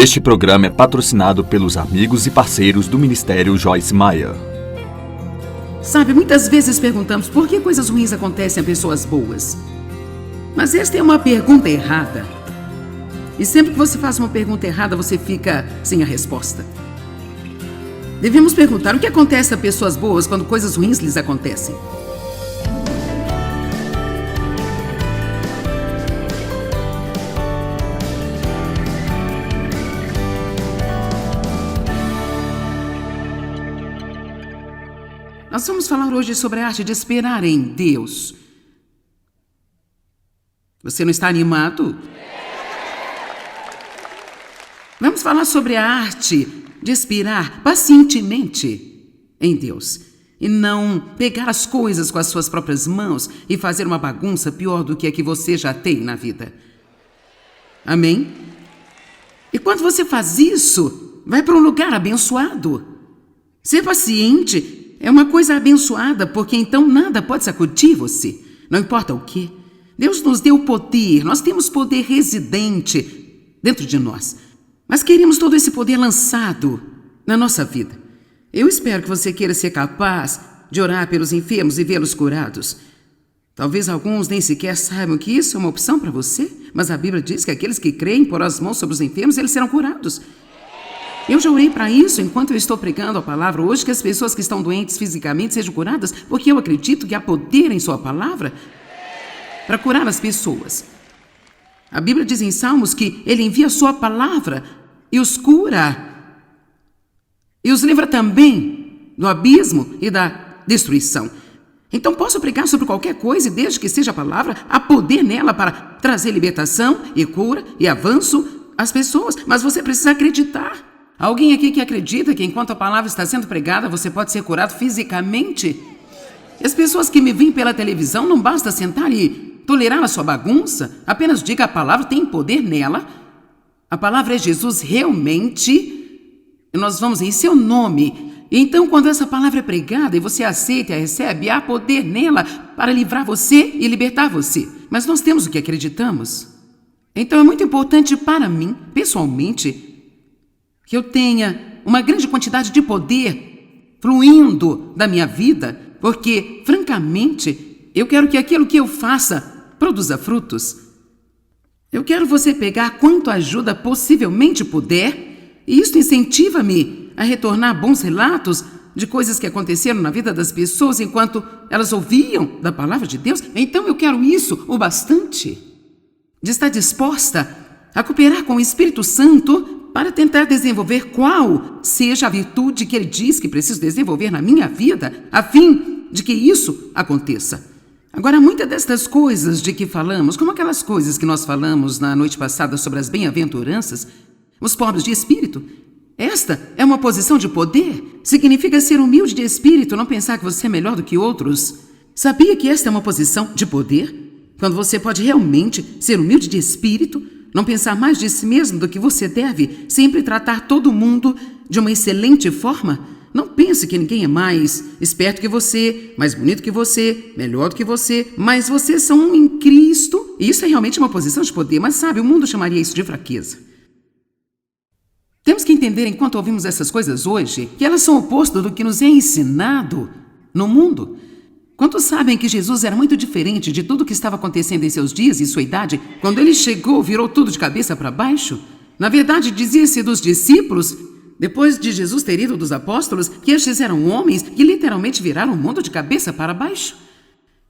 Este programa é patrocinado pelos amigos e parceiros do Ministério Joyce Meyer. Sabe, muitas vezes perguntamos por que coisas ruins acontecem a pessoas boas. Mas esta é uma pergunta errada. E sempre que você faz uma pergunta errada, você fica sem a resposta. Devemos perguntar o que acontece a pessoas boas quando coisas ruins lhes acontecem. Nós vamos falar hoje sobre a arte de esperar em Deus. Você não está animado? Vamos falar sobre a arte de esperar pacientemente em Deus e não pegar as coisas com as suas próprias mãos e fazer uma bagunça pior do que a que você já tem na vida. Amém? E quando você faz isso, vai para um lugar abençoado. Ser paciente é uma coisa abençoada, porque então nada pode sacudir você, não importa o que. Deus nos deu poder, nós temos poder residente dentro de nós, mas queremos todo esse poder lançado na nossa vida. Eu espero que você queira ser capaz de orar pelos enfermos e vê-los curados. Talvez alguns nem sequer saibam que isso é uma opção para você, mas a Bíblia diz que aqueles que creem pôr as mãos sobre os enfermos, eles serão curados. Eu já orei para isso enquanto eu estou pregando a palavra hoje, que as pessoas que estão doentes fisicamente sejam curadas, porque eu acredito que há poder em sua palavra para curar as pessoas. A Bíblia diz em Salmos que Ele envia a sua palavra e os cura. E os livra também do abismo e da destruição. Então posso pregar sobre qualquer coisa e desde que seja a palavra, há poder nela para trazer libertação e cura e avanço às pessoas. Mas você precisa acreditar. Alguém aqui que acredita que enquanto a palavra está sendo pregada, você pode ser curado fisicamente? As pessoas que me veem pela televisão, não basta sentar e tolerar a sua bagunça. Apenas diga: a palavra tem poder nela. A palavra é Jesus realmente. E nós vamos em seu nome. E então, quando essa palavra é pregada e você aceita e a recebe, há poder nela para livrar você e libertar você. Mas nós temos o que acreditamos. Então é muito importante para mim, pessoalmente, que eu tenha uma grande quantidade de poder fluindo da minha vida, porque, francamente, eu quero que aquilo que eu faça produza frutos. Eu quero você pegar quanto ajuda possivelmente puder, e isso incentiva-me a retornar bons relatos de coisas que aconteceram na vida das pessoas enquanto elas ouviam da palavra de Deus. Então eu quero isso o bastante, de estar disposta a cooperar com o Espírito Santo para tentar desenvolver qual seja a virtude que Ele diz que preciso desenvolver na minha vida, a fim de que isso aconteça. Agora, muitas destas coisas de que falamos, como aquelas coisas que nós falamos na noite passada sobre as bem-aventuranças, os pobres de espírito, esta é uma posição de poder. Significa ser humilde de espírito, não pensar que você é melhor do que outros. Sabia que esta é uma posição de poder? Quando você pode realmente ser humilde de espírito, não pensar mais de si mesmo do que você deve, sempre tratar todo mundo de uma excelente forma. Não pense que ninguém é mais esperto que você, mais bonito que você, melhor do que você, mas vocês são um em Cristo. E isso é realmente uma posição de poder, mas sabe, o mundo chamaria isso de fraqueza. Temos que entender, enquanto ouvimos essas coisas hoje, que elas são o oposto do que nos é ensinado no mundo. Quantos sabem que Jesus era muito diferente de tudo que estava acontecendo em seus dias e sua idade? Quando ele chegou, virou tudo de cabeça para baixo? Na verdade, dizia-se dos discípulos, depois de Jesus ter ido dos apóstolos, que estes eram homens que literalmente viraram o mundo de cabeça para baixo.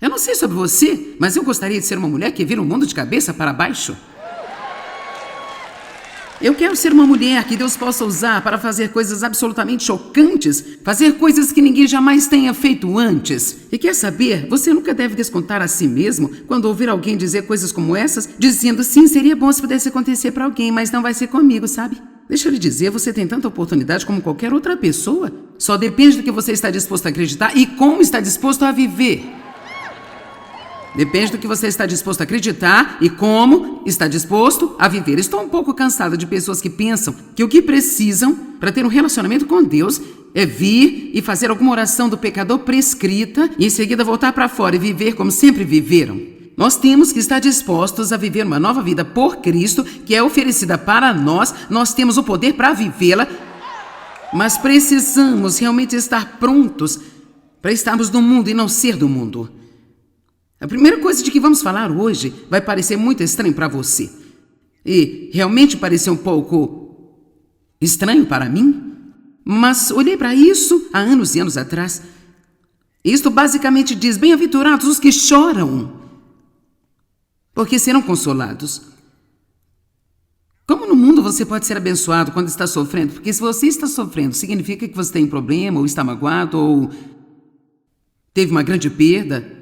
Eu não sei sobre você, mas eu gostaria de ser uma mulher que vira o mundo de cabeça para baixo. Eu quero ser uma mulher que Deus possa usar para fazer coisas absolutamente chocantes, fazer coisas que ninguém jamais tenha feito antes. E quer saber, você nunca deve descontar a si mesmo quando ouvir alguém dizer coisas como essas, dizendo: sim, seria bom se pudesse acontecer para alguém, mas não vai ser comigo, sabe? Deixa eu lhe dizer, você tem tanta oportunidade como qualquer outra pessoa. Só depende do que você está disposto a acreditar e como está disposto a viver. Depende do que você está disposto a acreditar e como está disposto a viver. Estou um pouco cansada de pessoas que pensam que o que precisam para ter um relacionamento com Deus é vir e fazer alguma oração do pecador prescrita e em seguida voltar para fora e viver como sempre viveram. Nós temos que estar dispostos a viver uma nova vida por Cristo, que é oferecida para nós. Nós temos o poder para vivê-la, mas precisamos realmente estar prontos para estarmos no mundo e não ser do mundo. A primeira coisa de que vamos falar hoje vai parecer muito estranho para você. E realmente pareceu um pouco estranho para mim, mas olhei para isso há anos e anos atrás. Isto basicamente diz: bem-aventurados os que choram, porque serão consolados. Como no mundo você pode ser abençoado quando está sofrendo? Porque se você está sofrendo, significa que você tem um problema, ou está magoado, ou teve uma grande perda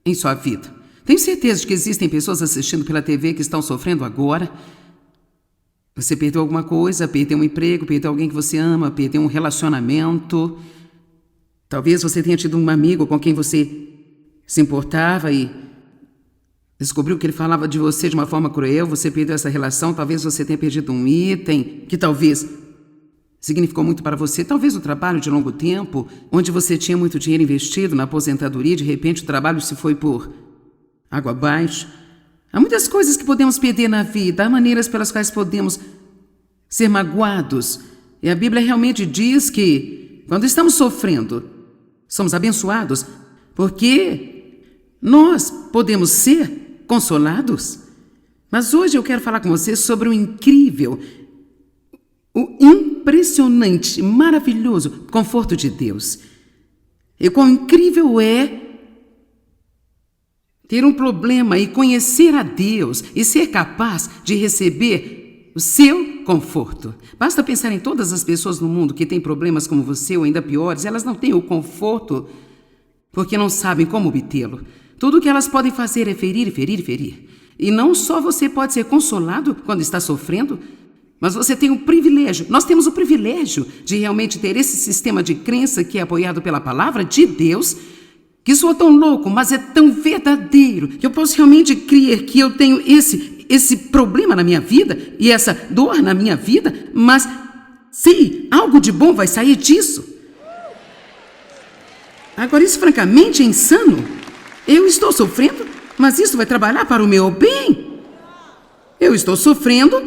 em sua vida. Tenho certeza de que existem pessoas assistindo pela TV que estão sofrendo agora. Você perdeu alguma coisa, perdeu um emprego, perdeu alguém que você ama, perdeu um relacionamento. Talvez você tenha tido um amigo com quem você se importava e descobriu que ele falava de você de uma forma cruel, você perdeu essa relação. Talvez você tenha perdido um item que talvez significou muito para você. Talvez um trabalho de longo tempo, onde você tinha muito dinheiro investido na aposentadoria, de repente o trabalho se foi por água abaixo. Há muitas coisas que podemos perder na vida, há maneiras pelas quais podemos ser magoados. E a Bíblia realmente diz que, quando estamos sofrendo, somos abençoados, porque nós podemos ser consolados. Mas hoje eu quero falar com você sobre o incrível, o impressionante, maravilhoso conforto de Deus. E quão incrível é ter um problema e conhecer a Deus e ser capaz de receber o seu conforto. Basta pensar em todas as pessoas no mundo que têm problemas como você, ou ainda piores. Elas não têm o conforto porque não sabem como obtê-lo. Tudo o que elas podem fazer é ferir, ferir, ferir. E não só você pode ser consolado quando está sofrendo, mas você tem o privilégio, nós temos o privilégio de realmente ter esse sistema de crença que é apoiado pela palavra de Deus, que soa tão louco, mas é tão verdadeiro, que eu posso realmente crer que eu tenho esse problema na minha vida e essa dor na minha vida, mas sim, algo de bom vai sair disso. Agora, isso francamente é insano. Eu estou sofrendo, mas isso vai trabalhar para o meu bem. Eu estou sofrendo,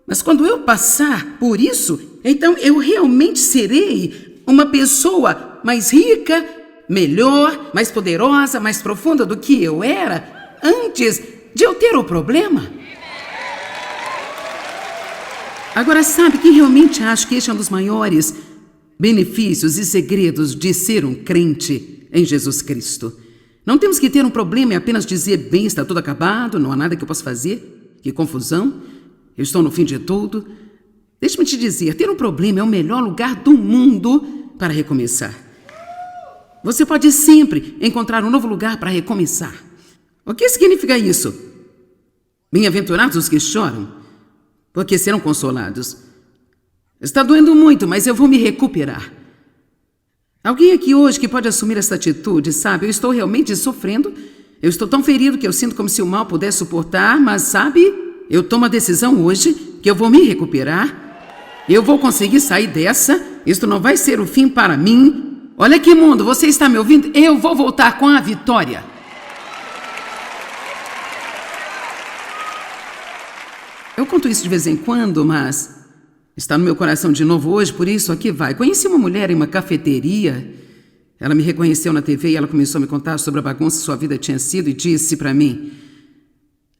mas quando eu passar por isso, então eu realmente serei uma pessoa mais rica, melhor, mais poderosa, mais profunda do que eu era antes de eu ter o problema. Agora, sabe que realmente acho que este é um dos maiores benefícios e segredos de ser um crente em Jesus Cristo. Não temos que ter um problema e apenas dizer: bem, está tudo acabado, não há nada que eu possa fazer, que confusão, eu estou no fim de tudo. Deixe-me te dizer, ter um problema é o melhor lugar do mundo para recomeçar. Você pode sempre encontrar um novo lugar para recomeçar. O que significa isso? Bem-aventurados os que choram, porque serão consolados. Está doendo muito, mas eu vou me recuperar. Alguém aqui hoje que pode assumir essa atitude, sabe? Eu estou realmente sofrendo. Eu estou tão ferido que eu sinto como se o mal pudesse suportar, mas sabe? Eu tomo a decisão hoje que eu vou me recuperar. Eu vou conseguir sair dessa. Isto não vai ser o fim para mim. Olha aqui, mundo, você está me ouvindo? Eu vou voltar com a vitória. Eu conto isso de vez em quando, mas está no meu coração de novo hoje, por isso aqui vai. Conheci uma mulher em uma cafeteria. Ela me reconheceu na TV e ela começou a me contar sobre a bagunça que sua vida tinha sido e disse para mim: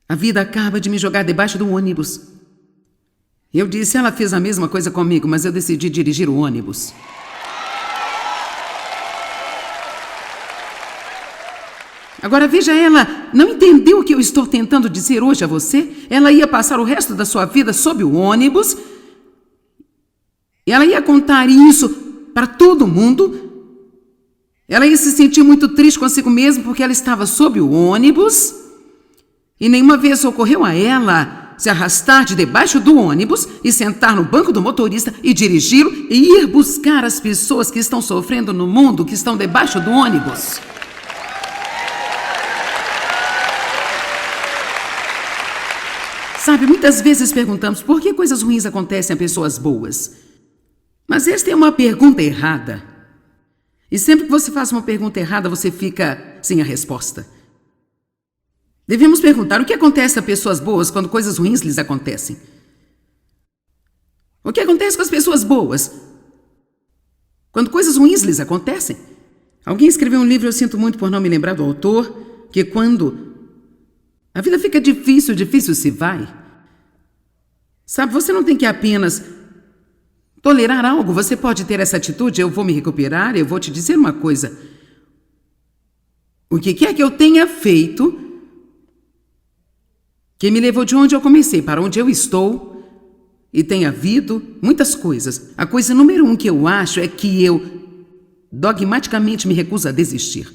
a vida acaba de me jogar debaixo do ônibus. Eu disse: ela fez a mesma coisa comigo, mas eu decidi dirigir o ônibus. Agora veja, ela não entendeu o que eu estou tentando dizer hoje a você. Ela ia passar o resto da sua vida sob o ônibus. E ela ia contar isso para todo mundo. Ela ia se sentir muito triste consigo mesma porque ela estava sob o ônibus. E nenhuma vez ocorreu a ela se arrastar de debaixo do ônibus e sentar no banco do motorista e dirigi-lo e ir buscar as pessoas que estão sofrendo no mundo, que estão debaixo do ônibus. Sabe, muitas vezes perguntamos por que coisas ruins acontecem a pessoas boas. Mas esta é uma pergunta errada. E sempre que você faz uma pergunta errada, você fica sem a resposta. Devemos perguntar o que acontece a pessoas boas quando coisas ruins lhes acontecem. O que acontece com as pessoas boas quando coisas ruins lhes acontecem? Alguém escreveu um livro, eu sinto muito por não me lembrar do autor, que quando a vida fica difícil, difícil se vai. Sabe, você não tem que apenas tolerar algo, você pode ter essa atitude, eu vou me recuperar, eu vou te dizer uma coisa. O que quer que eu tenha feito, que me levou de onde eu comecei para onde eu estou, e tem havido muitas coisas. A coisa número 1 que eu acho é que eu dogmaticamente me recuso a desistir.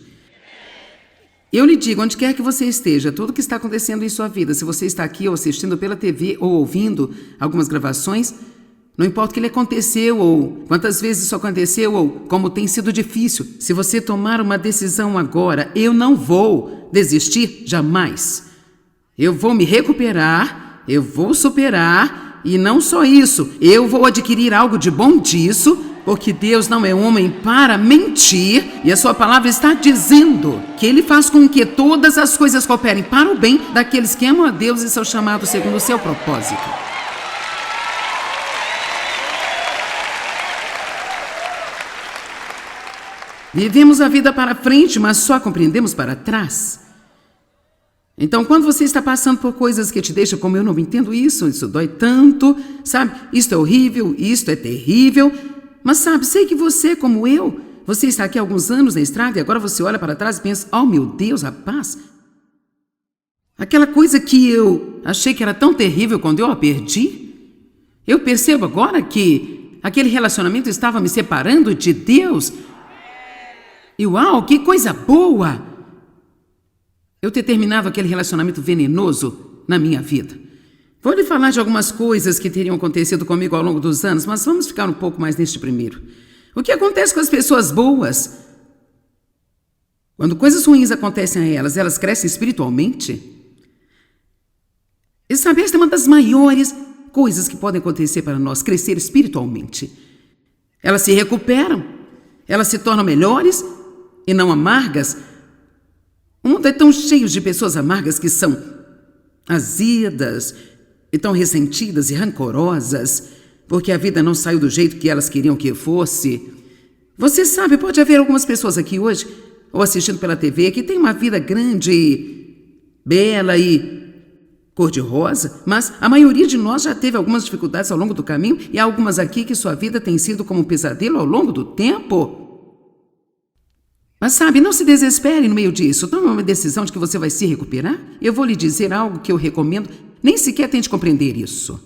Eu lhe digo, onde quer que você esteja, tudo que está acontecendo em sua vida, se você está aqui ou assistindo pela TV ou ouvindo algumas gravações, não importa o que lhe aconteceu ou quantas vezes isso aconteceu ou como tem sido difícil, se você tomar uma decisão agora, eu não vou desistir jamais. Eu vou me recuperar, eu vou superar e não só isso, eu vou adquirir algo de bom disso, porque Deus não é homem para mentir e a sua palavra está dizendo que Ele faz com que todas as coisas cooperem para o bem daqueles que amam a Deus e são chamados segundo o seu propósito. Vivemos a vida para frente, mas só compreendemos para trás. Então, quando você está passando por coisas que te deixam como eu não entendo isso dói tanto, sabe? Isto é horrível, isto é terrível. Mas sabe, sei que você, como eu, você está aqui há alguns anos na estrada e agora você olha para trás e pensa, oh meu Deus, rapaz, aquela coisa que eu achei que era tão terrível quando eu a perdi, eu percebo agora que aquele relacionamento estava me separando de Deus. E uau, que coisa boa! Eu ter terminado aquele relacionamento venenoso na minha vida. Vou lhe falar de algumas coisas que teriam acontecido comigo ao longo dos anos, mas vamos ficar um pouco mais neste primeiro. O que acontece com as pessoas boas? Quando coisas ruins acontecem a elas, elas crescem espiritualmente? E sabe, esta é uma das maiores coisas que podem acontecer para nós, crescer espiritualmente. Elas se recuperam, elas se tornam melhores e não amargas. O mundo é tão cheio de pessoas amargas que são azedas e tão ressentidas e rancorosas, porque a vida não saiu do jeito que elas queriam que fosse. Você sabe, pode haver algumas pessoas aqui hoje, ou assistindo pela TV, que têm uma vida grande e bela e cor-de-rosa, mas a maioria de nós já teve algumas dificuldades ao longo do caminho e há algumas aqui que sua vida tem sido como um pesadelo ao longo do tempo. Mas sabe, não se desespere no meio disso. Tome uma decisão de que você vai se recuperar. Eu vou lhe dizer algo que eu recomendo. Nem sequer tente compreender isso.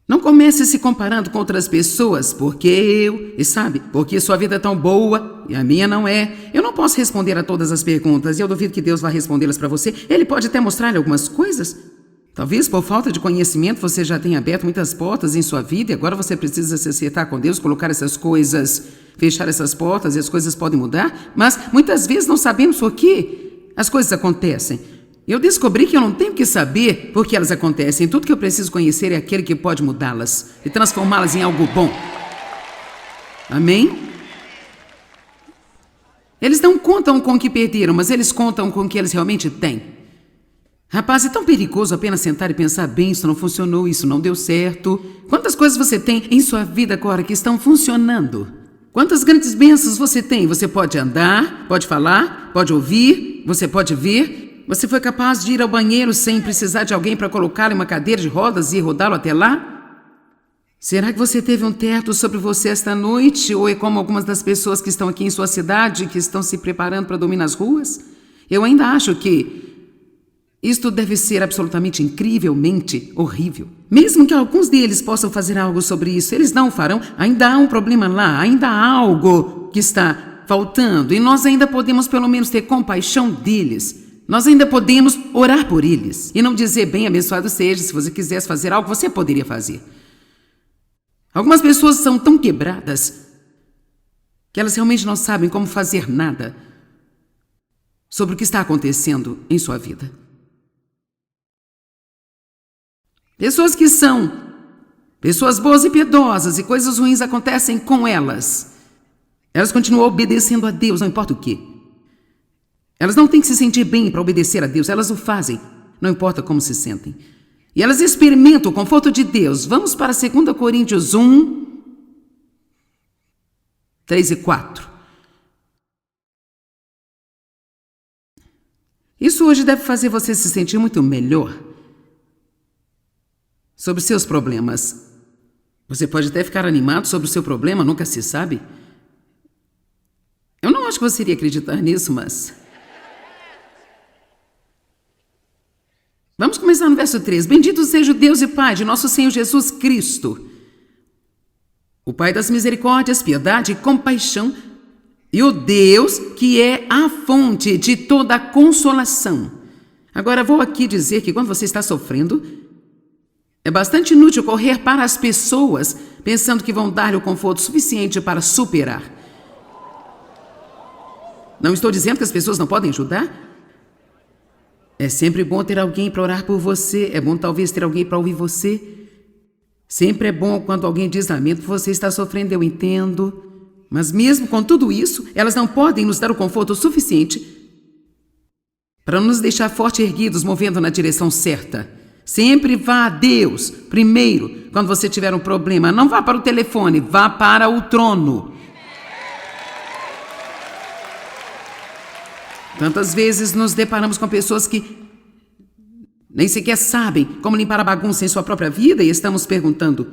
Não comece se comparando com outras pessoas, porque sua vida é tão boa e a minha não é. Eu não posso responder a todas as perguntas e eu duvido que Deus vá respondê-las para você. Ele pode até mostrar-lhe algumas coisas. Talvez por falta de conhecimento você já tenha aberto muitas portas em sua vida e agora você precisa se acertar com Deus, colocar essas coisas, fechar essas portas e as coisas podem mudar, mas muitas vezes não sabemos por que as coisas acontecem. Eu descobri que eu não tenho que saber por que elas acontecem. Tudo que eu preciso conhecer é aquele que pode mudá-las e transformá-las em algo bom. Amém? Eles não contam com o que perderam, mas eles contam com o que eles realmente têm. Rapaz, é tão perigoso apenas sentar e pensar, bem, isso não funcionou, isso não deu certo. Quantas coisas você tem em sua vida agora que estão funcionando? Quantas grandes bênçãos você tem? Você pode andar, pode falar, pode ouvir, você pode ver. Você foi capaz de ir ao banheiro sem precisar de alguém para colocá-lo em uma cadeira de rodas e rodá-lo até lá? Será que você teve um teto sobre você esta noite? Ou é como algumas das pessoas que estão aqui em sua cidade, que estão se preparando para dormir nas ruas? Eu ainda acho que isto deve ser absolutamente incrivelmente horrível. Mesmo que alguns deles possam fazer algo sobre isso, eles não o farão. Ainda há um problema lá, ainda há algo que está faltando. E nós ainda podemos pelo menos ter compaixão deles. Nós ainda podemos orar por eles. E não dizer, bem, abençoado seja, se você quisesse fazer algo, você poderia fazer. Algumas pessoas são tão quebradas que elas realmente não sabem como fazer nada sobre o que está acontecendo em sua vida. Pessoas que são pessoas boas e piedosas e coisas ruins acontecem com elas. Elas continuam obedecendo a Deus, não importa o quê. Elas não têm que se sentir bem para obedecer a Deus, elas o fazem, não importa como se sentem. E elas experimentam o conforto de Deus. Vamos para 2 Coríntios 1, 3 e 4. Isso hoje deve fazer você se sentir muito melhor sobre seus problemas. Você pode até ficar animado sobre o seu problema, nunca se sabe. Eu não acho que você iria acreditar nisso, mas... Vamos começar no verso 3. Bendito seja o Deus e Pai de nosso Senhor Jesus Cristo, o Pai das misericórdias, piedade e compaixão, e o Deus que é a fonte de toda a consolação. Agora, vou aqui dizer que quando você está sofrendo, é bastante inútil correr para as pessoas pensando que vão dar-lhe o conforto suficiente para superar. Não estou dizendo que as pessoas não podem ajudar. É sempre bom ter alguém para orar por você. É bom talvez ter alguém para ouvir você. Sempre é bom quando alguém diz: lamento que você está sofrendo, eu entendo. Mas mesmo com tudo isso, elas não podem nos dar o conforto suficiente para nos deixar forte e erguidos, movendo na direção certa. Sempre vá a Deus primeiro quando você tiver um problema. Não vá para o telefone, vá para o trono. Tantas vezes nos deparamos com pessoas que nem sequer sabem como limpar a bagunça em sua própria vida e estamos perguntando: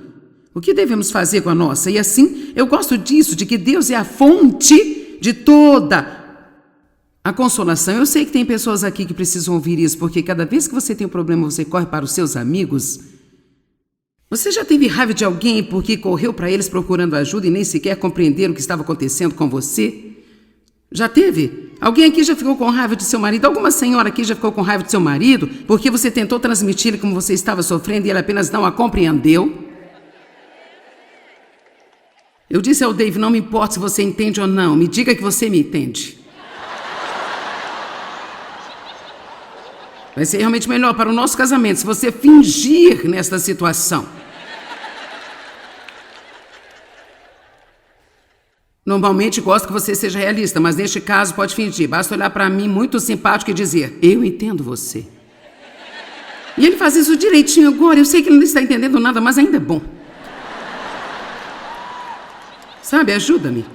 o que devemos fazer com a nossa? E assim, eu gosto disso, de que Deus é a fonte de toda a consolação. Eu sei que tem pessoas aqui que precisam ouvir isso, porque cada vez que você tem um problema, você corre para os seus amigos. Você já teve raiva de alguém porque correu para eles procurando ajuda e nem sequer compreenderam o que estava acontecendo com você? Já teve? Alguém aqui já ficou com raiva de seu marido? Alguma senhora aqui já ficou com raiva de seu marido porque você tentou transmitir-lhe como você estava sofrendo e ele apenas não a compreendeu? Eu disse ao Dave: não me importa se você entende ou não, me diga que você me entende. Vai ser realmente melhor para o nosso casamento se você fingir nesta situação. Normalmente gosto que você seja realista, mas neste caso pode fingir. Basta olhar para mim muito simpático e dizer: eu entendo você. E ele faz isso direitinho agora. Eu sei que ele não está entendendo nada, mas ainda é bom. Sabe, ajuda-me.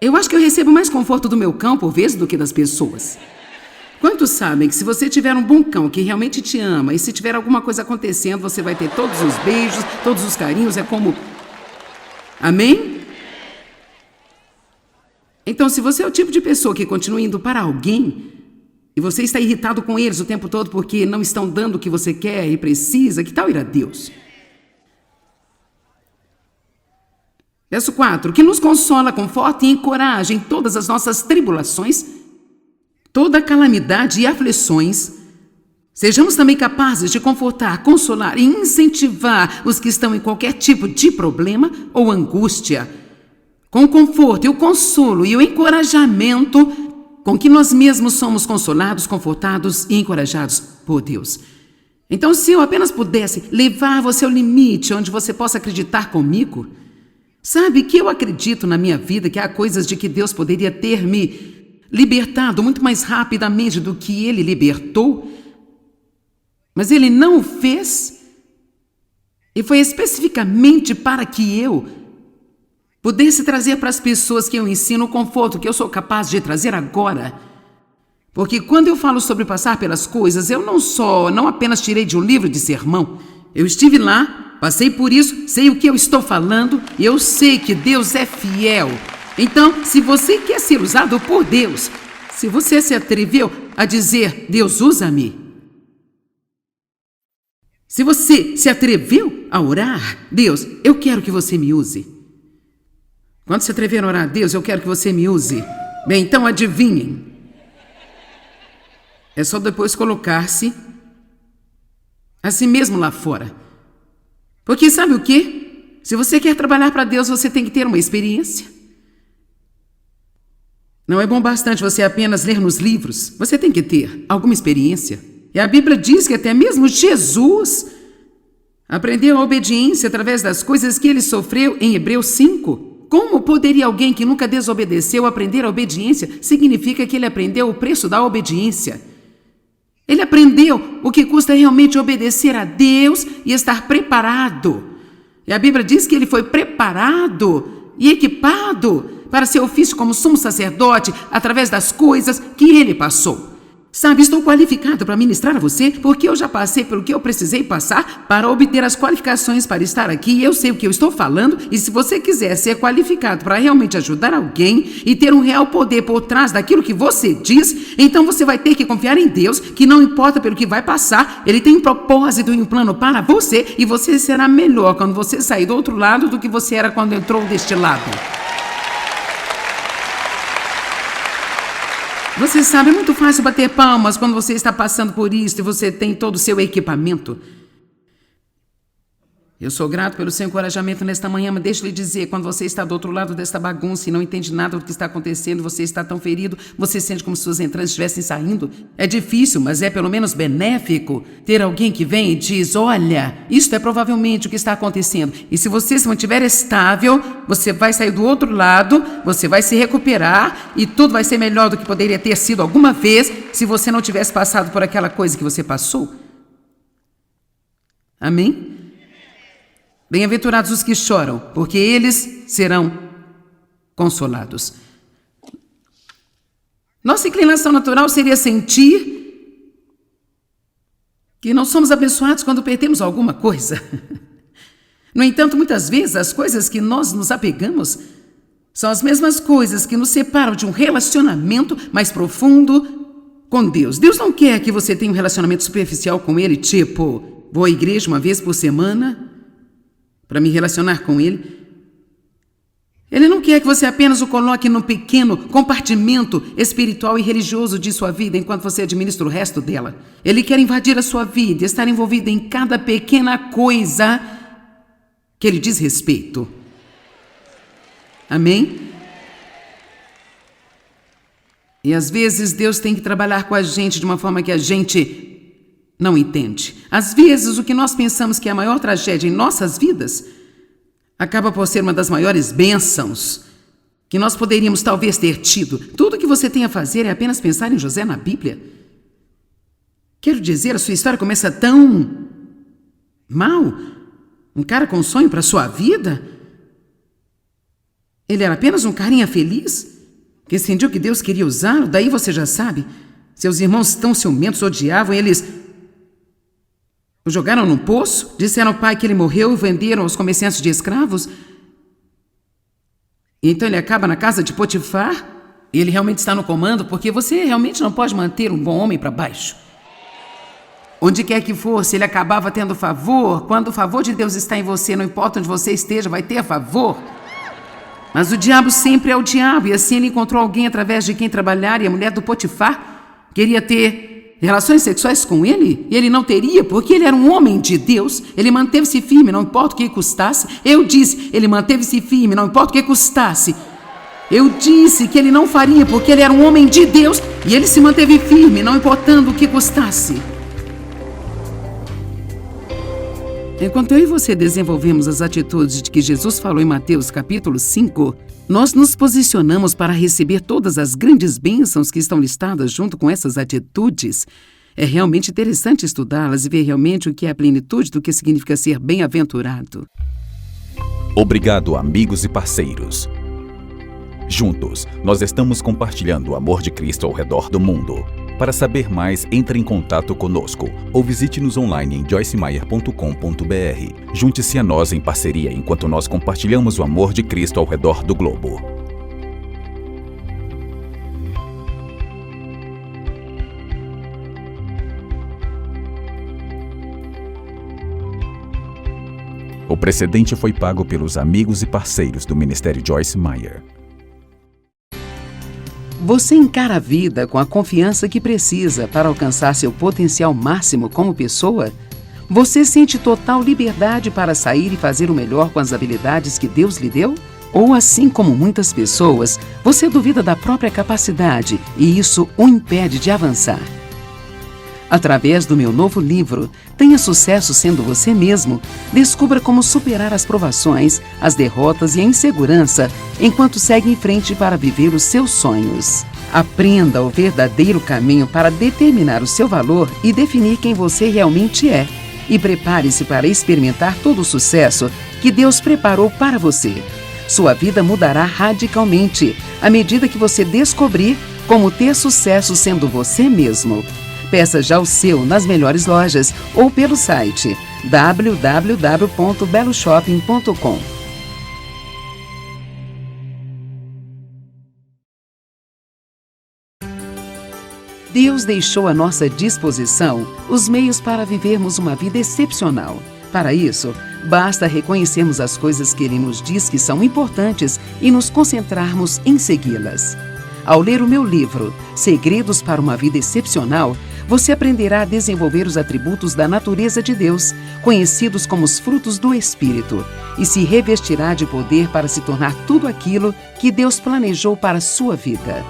Eu acho que eu recebo mais conforto do meu cão por vezes do que das pessoas. Quantos sabem que se você tiver um bom cão que realmente te ama e se tiver alguma coisa acontecendo, você vai ter todos os beijos, todos os carinhos, é como... Amém? Então, se você é o tipo de pessoa que continua indo para alguém e você está irritado com eles o tempo todo porque não estão dando o que você quer e precisa, que tal ir a Deus? Verso 4. Que nos consola, conforta e encoraja em todas as nossas tribulações, toda calamidade e aflições. Sejamos também capazes de confortar, consolar e incentivar os que estão em qualquer tipo de problema ou angústia, com o conforto e o consolo e o encorajamento com que nós mesmos somos consolados, confortados e encorajados por Deus. Então, se eu apenas pudesse levar você ao limite onde você possa acreditar comigo, sabe que eu acredito na minha vida que há coisas de que Deus poderia ter me libertado muito mais rapidamente do que Ele libertou, mas Ele não o fez, e foi especificamente para que eu pudesse trazer para as pessoas que eu ensino o conforto que eu sou capaz de trazer agora. Porque quando eu falo sobre passar pelas coisas, eu não apenas tirei de um livro de sermão. Eu estive lá, passei por isso, sei o que eu estou falando e eu sei que Deus é fiel. Então, se você quer ser usado por Deus, se você se atreveu a dizer: Deus, usa-me. Se você se atreveu a orar: Deus, eu quero que você me use. Quando se atrever a orar: Deus, eu quero que você me use. Bem, então adivinhem. É só depois colocar-se a si mesmo lá fora. Porque sabe o quê? Se você quer trabalhar para Deus, você tem que ter uma experiência. Não é bom bastante você apenas ler nos livros. Você tem que ter alguma experiência. E a Bíblia diz que até mesmo Jesus aprendeu a obediência através das coisas que ele sofreu em Hebreus 5. Como poderia alguém que nunca desobedeceu aprender a obediência? Significa que ele aprendeu o preço da obediência. Ele aprendeu o que custa realmente obedecer a Deus e estar preparado. E a Bíblia diz que ele foi preparado e equipado para seu ofício como sumo sacerdote através das coisas que ele passou. Sabe, estou qualificado para ministrar a você porque eu já passei pelo que eu precisei passar para obter as qualificações para estar aqui e eu sei o que eu estou falando. E se você quiser ser qualificado para realmente ajudar alguém e ter um real poder por trás daquilo que você diz, então você vai ter que confiar em Deus, que não importa pelo que vai passar, Ele tem um propósito e um plano para você e você será melhor quando você sair do outro lado do que você era quando entrou deste lado. Você sabe, é muito fácil bater palmas quando você está passando por isso e você tem todo o seu equipamento. Eu sou grato pelo seu encorajamento nesta manhã, mas deixa eu lhe dizer, quando você está do outro lado desta bagunça e não entende nada do que está acontecendo, você está tão ferido, você sente como se suas entranhas estivessem saindo. É difícil, mas é pelo menos benéfico ter alguém que vem e diz, olha, isto é provavelmente o que está acontecendo. E se você se mantiver estável, você vai sair do outro lado, você vai se recuperar e tudo vai ser melhor do que poderia ter sido alguma vez se você não tivesse passado por aquela coisa que você passou. Amém? Bem-aventurados os que choram, porque eles serão consolados. Nossa inclinação natural seria sentir que não somos abençoados quando perdemos alguma coisa. No entanto, muitas vezes as coisas que nós nos apegamos são as mesmas coisas que nos separam de um relacionamento mais profundo com Deus. Deus não quer que você tenha um relacionamento superficial com Ele, tipo, vou à igreja uma vez por semana para me relacionar com Ele. Ele não quer que você apenas o coloque num pequeno compartimento espiritual e religioso de sua vida enquanto você administra o resto dela. Ele quer invadir a sua vida, estar envolvido em cada pequena coisa que Ele diz respeito. Amém? E às vezes Deus tem que trabalhar com a gente de uma forma que a gente não entende. Às vezes, o que nós pensamos que é a maior tragédia em nossas vidas acaba por ser uma das maiores bênçãos que nós poderíamos talvez ter tido. Tudo o que você tem a fazer é apenas pensar em José na Bíblia. Quero dizer, a sua história começa tão mal. Um cara com um sonho para a sua vida. Ele era apenas um carinha feliz que sentiu que Deus queria usá-lo. Daí você já sabe. Seus irmãos tão ciumentos odiavam, eles o jogaram num poço, disseram ao pai que ele morreu e venderam aos comerciantes de escravos. Então ele acaba na casa de Potifar e ele realmente está no comando porque você realmente não pode manter um bom homem para baixo. Onde quer que fosse, ele acabava tendo favor. Quando o favor de Deus está em você, não importa onde você esteja, vai ter favor. Mas o diabo sempre é o diabo e assim ele encontrou alguém através de quem trabalhar e a mulher do Potifar queria ter relações sexuais com ele, e ele não teria, porque ele era um homem de Deus. Ele manteve-se firme, não importa o que custasse. Eu disse, ele manteve-se firme, não importa o que custasse. Eu disse que ele não faria, porque ele era um homem de Deus, e ele se manteve firme, não importando o que custasse. Enquanto eu e você desenvolvemos as atitudes de que Jesus falou em Mateus capítulo 5, nós nos posicionamos para receber todas as grandes bênçãos que estão listadas junto com essas atitudes. É realmente interessante estudá-las e ver realmente o que é a plenitude do que significa ser bem-aventurado. Obrigado, amigos e parceiros. Juntos, nós estamos compartilhando o amor de Cristo ao redor do mundo. Para saber mais, entre em contato conosco ou visite-nos online em joycemeyer.com.br. Junte-se a nós em parceria enquanto nós compartilhamos o amor de Cristo ao redor do globo. O precedente foi pago pelos amigos e parceiros do Ministério Joyce Meyer. Você encara a vida com a confiança que precisa para alcançar seu potencial máximo como pessoa? Você sente total liberdade para sair e fazer o melhor com as habilidades que Deus lhe deu? Ou, assim como muitas pessoas, você duvida da própria capacidade e isso o impede de avançar? Através do meu novo livro, Tenha Sucesso Sendo Você Mesmo, descubra como superar as provações, as derrotas e a insegurança enquanto segue em frente para viver os seus sonhos. Aprenda o verdadeiro caminho para determinar o seu valor e definir quem você realmente é. E prepare-se para experimentar todo o sucesso que Deus preparou para você. Sua vida mudará radicalmente à medida que você descobrir como ter sucesso sendo você mesmo. Peça já o seu nas melhores lojas ou pelo site www.beloshopping.com. Deus deixou à nossa disposição os meios para vivermos uma vida excepcional. Para isso, basta reconhecermos as coisas que Ele nos diz que são importantes e nos concentrarmos em segui-las. Ao ler o meu livro, Segredos para uma Vida Excepcional, você aprenderá a desenvolver os atributos da natureza de Deus, conhecidos como os frutos do Espírito, e se revestirá de poder para se tornar tudo aquilo que Deus planejou para a sua vida.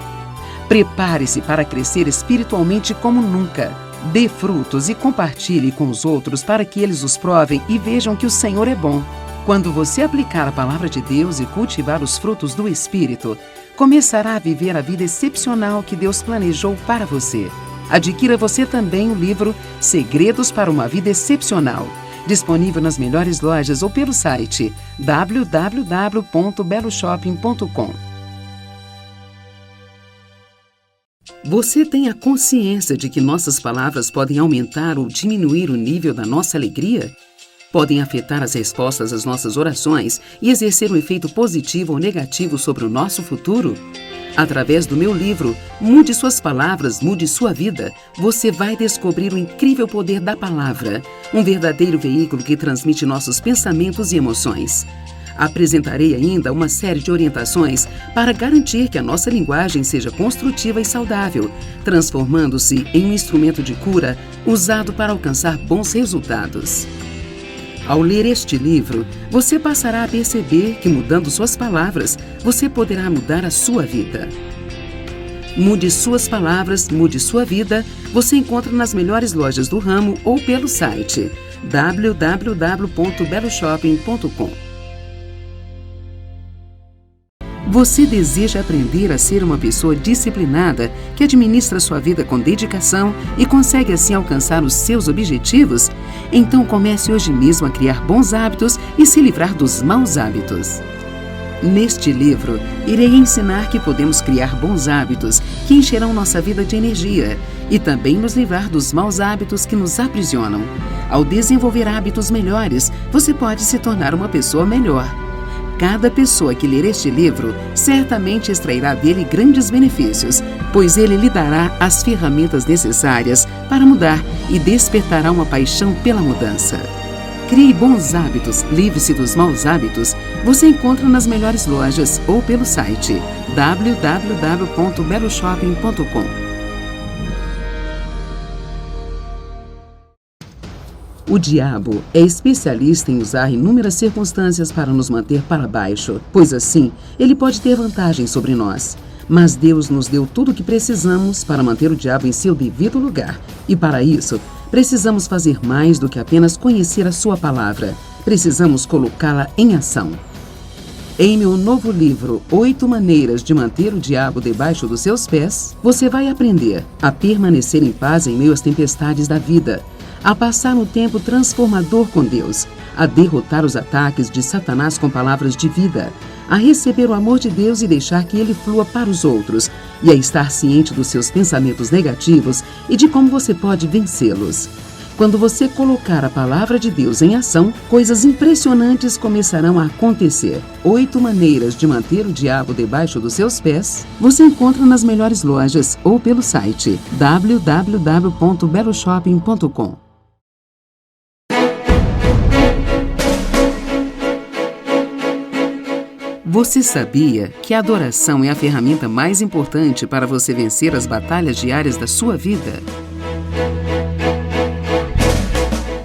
Prepare-se para crescer espiritualmente como nunca. Dê frutos e compartilhe com os outros para que eles os provem e vejam que o Senhor é bom. Quando você aplicar a palavra de Deus e cultivar os frutos do Espírito, começará a viver a vida excepcional que Deus planejou para você. Adquira você também o livro Segredos para uma Vida Excepcional, disponível nas melhores lojas ou pelo site www.beloshopping.com. Você tem a consciência de que nossas palavras podem aumentar ou diminuir o nível da nossa alegria? Podem afetar as respostas às nossas orações e exercer um efeito positivo ou negativo sobre o nosso futuro? Através do meu livro, Mude Suas Palavras, Mude Sua Vida, você vai descobrir o incrível poder da palavra, um verdadeiro veículo que transmite nossos pensamentos e emoções. Apresentarei ainda uma série de orientações para garantir que a nossa linguagem seja construtiva e saudável, transformando-se em um instrumento de cura usado para alcançar bons resultados. Ao ler este livro, você passará a perceber que, mudando suas palavras, você poderá mudar a sua vida. Mude Suas Palavras, Mude Sua Vida, você encontra nas melhores lojas do ramo ou pelo site www.beloshopping.com. Você deseja aprender a ser uma pessoa disciplinada que administra sua vida com dedicação e consegue assim alcançar os seus objetivos? Então comece hoje mesmo a criar bons hábitos e se livrar dos maus hábitos. Neste livro, irei ensinar que podemos criar bons hábitos que encherão nossa vida de energia e também nos livrar dos maus hábitos que nos aprisionam. Ao desenvolver hábitos melhores, você pode se tornar uma pessoa melhor. Cada pessoa que ler este livro certamente extrairá dele grandes benefícios, pois ele lhe dará as ferramentas necessárias para mudar e despertará uma paixão pela mudança. Crie bons hábitos, livre-se dos maus hábitos. Você encontra nas melhores lojas ou pelo site www.beloshopping.com. O diabo é especialista em usar inúmeras circunstâncias para nos manter para baixo, pois assim ele pode ter vantagem sobre nós. Mas Deus nos deu tudo o que precisamos para manter o diabo em seu devido lugar. E para isso, precisamos fazer mais do que apenas conhecer a sua palavra. Precisamos colocá-la em ação. Em meu novo livro, 8 Maneiras de Manter o Diabo Debaixo dos Seus Pés, você vai aprender a permanecer em paz em meio às tempestades da vida, a passar um tempo transformador com Deus, a derrotar os ataques de Satanás com palavras de vida, a receber o amor de Deus e deixar que ele flua para os outros, e a estar ciente dos seus pensamentos negativos e de como você pode vencê-los. Quando você colocar a palavra de Deus em ação, coisas impressionantes começarão a acontecer. 8 Maneiras de Manter o Diabo Debaixo dos Seus Pés, você encontra nas melhores lojas ou pelo site www.beloshopping.com. Você sabia que a adoração é a ferramenta mais importante para você vencer as batalhas diárias da sua vida?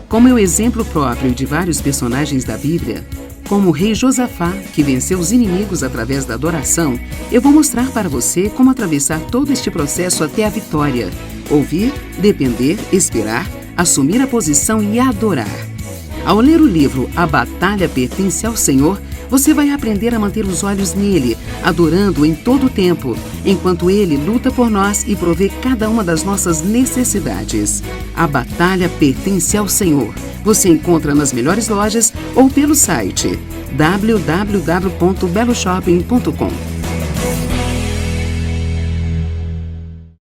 Como é o exemplo próprio de vários personagens da Bíblia, Como o rei Josafá, que venceu os inimigos através da adoração, eu vou mostrar para você como atravessar todo este processo até a vitória. Ouvir, depender, esperar, assumir a posição e adorar. Ao ler o livro A Batalha Pertence ao Senhor, você vai aprender a manter os olhos nele, adorando em todo o tempo, enquanto ele luta por nós e provê cada uma das nossas necessidades. A Batalha Pertence ao Senhor. Você encontra nas melhores lojas ou pelo site www.beloshopping.com.